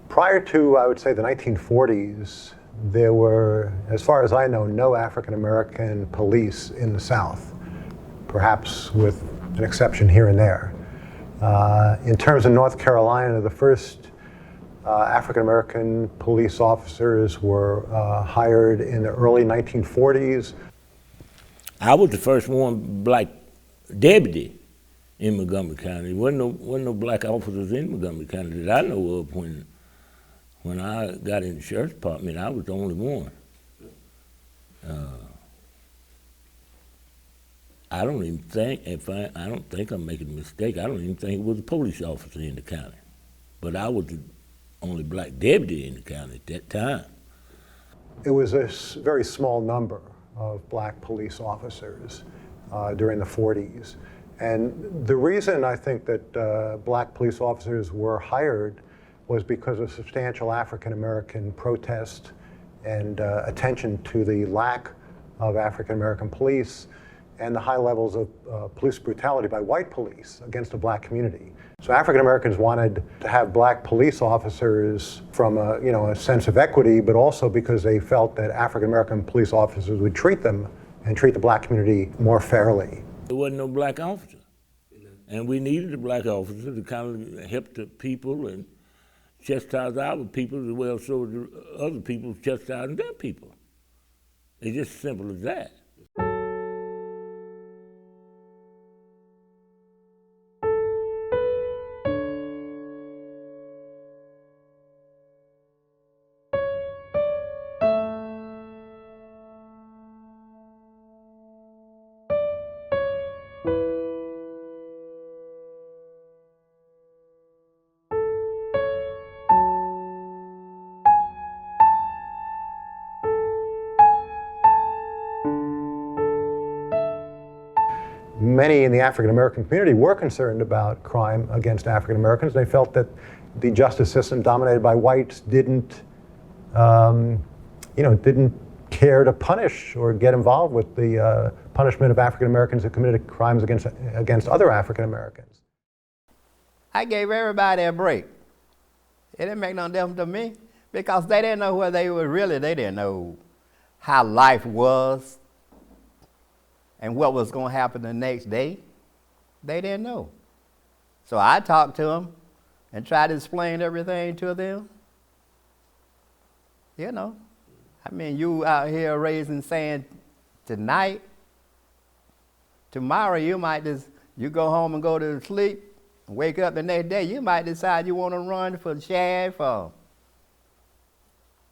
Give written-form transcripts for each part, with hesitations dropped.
Prior to, I would say, the 1940s, there were, as far as I know, no African-American police in the South, perhaps with an exception here and there. In terms of North Carolina, the first African-American police officers were hired in the early 1940s. I was the first one black deputy in Montgomery County. There wasn't no black officers in Montgomery County that I know of when I got in the sheriff's department. I was the only one. I don't even think, I don't think I'm making a mistake, I don't even think it was a police officer in the county. But I was the only black deputy in the county at that time. It was a very small number of black police officers during the 40s. And the reason I think that black police officers were hired was because of substantial African-American protest and attention to the lack of African-American police and the high levels of police brutality by white police against the black community. So African-Americans wanted to have black police officers from a sense of equity, but also because they felt that African-American police officers would treat them and treat the black community more fairly. There wasn't no black officer. And we needed a black officer to kind of help the people and chastise our people as well so the other people chastising their people. It's just as simple as that. Many in the African-American community were concerned about crime against African-Americans. They felt that the justice system dominated by whites didn't care to punish or get involved with the punishment of African-Americans who committed crimes against other African-Americans. I gave everybody a break. It didn't make no difference to me because they didn't know where they were really. They didn't know how life was and what was going to happen the next day. They didn't know. So I talked to them and tried to explain everything to them. You know, I mean, you out here raising sand tonight, tomorrow you go home and go to sleep, and wake up the next day, you might decide you want to run for sheriff or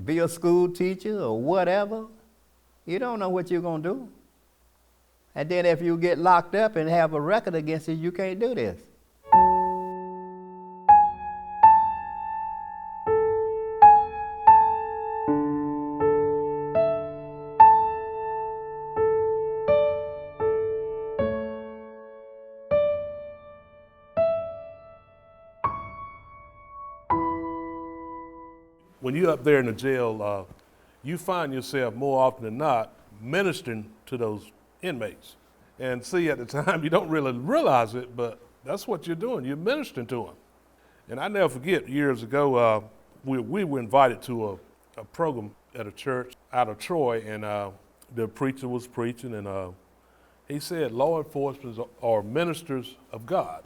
be a school teacher or whatever. You don't know what you're going to do. And then if you get locked up and have a record against you, you can't do this. When you're up there in the jail, you find yourself more often than not ministering to those inmates. And see, at the time, you don't really realize it, but that's what you're doing. You're ministering to them. And I never forget, years ago, we were invited to a program at a church out of Troy, and the preacher was preaching, and he said, law enforcement are ministers of God.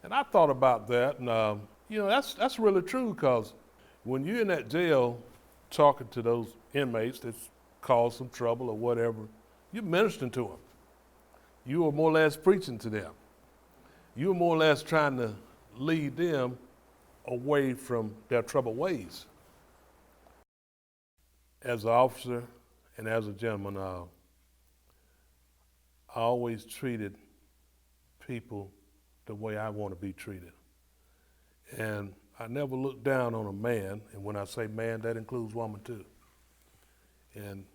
And I thought about that, and that's really true, because when you're in that jail talking to those inmates that's cause some trouble or whatever, you're ministering to them. You are more or less preaching to them. You're more or less trying to lead them away from their troubled ways. As an officer and as a gentleman, I always treated people the way I want to be treated. And I never looked down on a man, and when I say man, that includes woman too. And,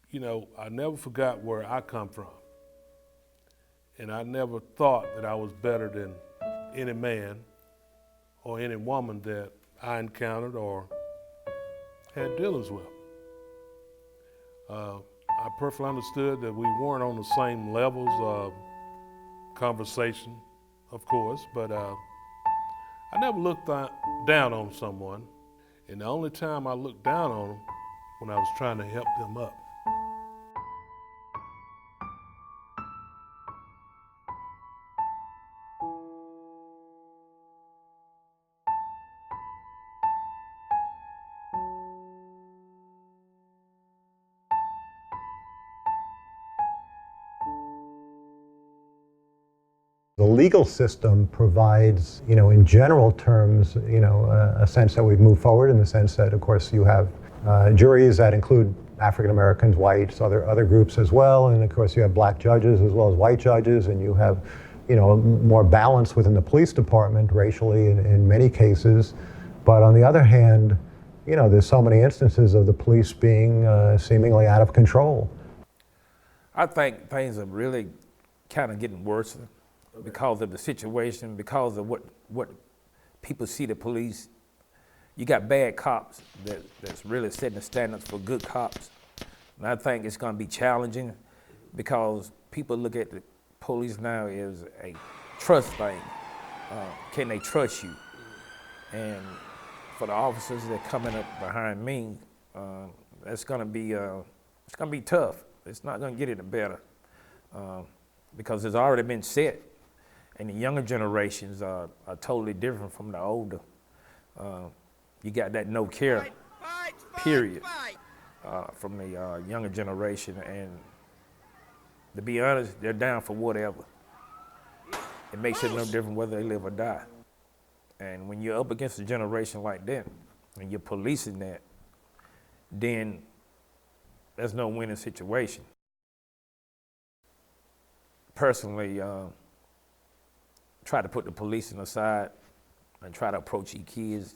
you know, I never forgot where I come from. And I never thought that I was better than any man or any woman that I encountered or had dealings with. I perfectly understood that we weren't on the same levels of conversation, of course, but I never looked down on someone, and the only time I looked down on them when I was trying to help them up. The legal system provides, in general terms, a sense that we've moved forward in the sense that, of course, you have juries that include African Americans, whites, other groups as well, and of course you have black judges as well as white judges, and you have, more balance within the police department racially in many cases. But on the other hand, there's so many instances of the police being seemingly out of control. I think things are really kind of getting worse because of the situation, because of what people see the police. You got bad cops that's really setting the standards for good cops. And I think it's going to be challenging because people look at the police now as a trust thing. Can they trust you? And for the officers that are coming up behind me, it's going to be tough. It's not going to get any better because it's already been set. And the younger generations are totally different from the older. You got that no care period from the younger generation, and to be honest, they're down for whatever. It makes it no different whether they live or die. And when you're up against a generation like that, and you're policing that, then there's no winning situation. Personally, try to put the policing aside and try to approach your kids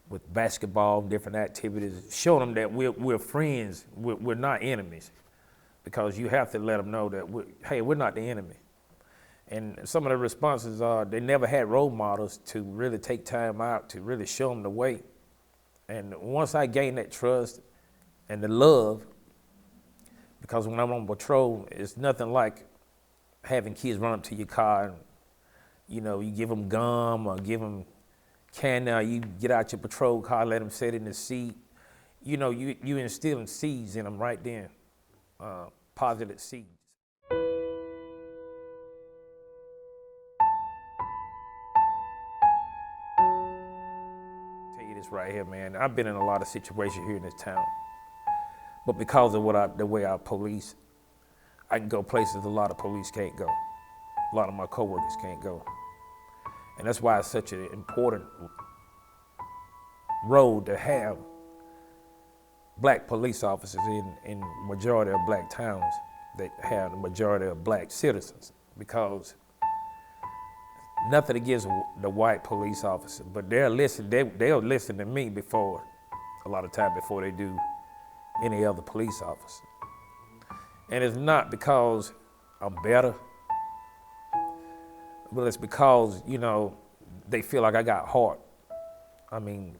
with basketball, different activities, show them that we're friends, we're not enemies, because you have to let them know that, we're not the enemy. And some of the responses are they never had role models to really take time out to really show them the way. And once I gained that trust and the love, because when I'm on patrol, it's nothing like having kids run up to your car and, you give them gum or give them candy, or you get out your patrol car, let them sit in the seat. You instilling seeds in them right then, positive seeds. Tell you this right here, man. I've been in a lot of situations here in this town, but because of the way I police, I can go places a lot of police can't go. A lot of my coworkers can't go. And that's why it's such an important role to have black police officers in majority of black towns that have the majority of black citizens, because nothing against the white police officer, but they'll listen to me a lot of time before they do any other police officer. And it's not because I'm better, but it's because, they feel like I got heart,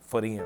for them.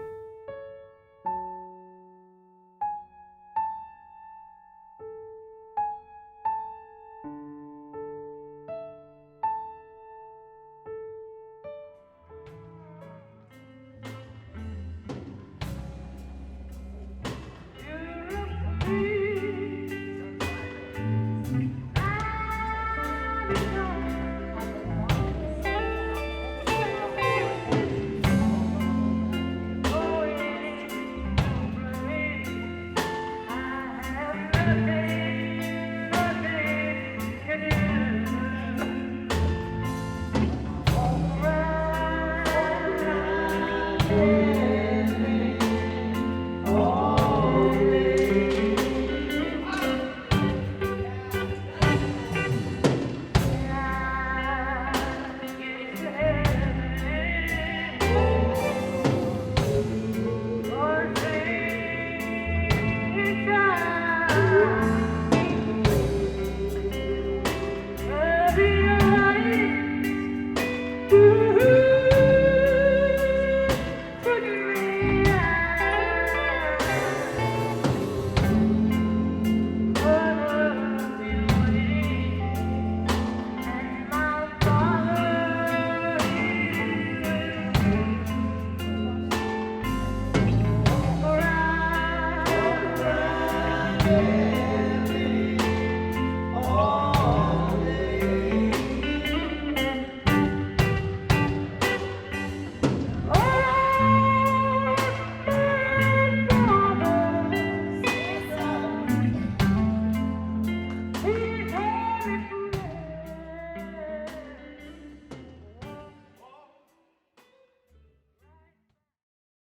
Amen.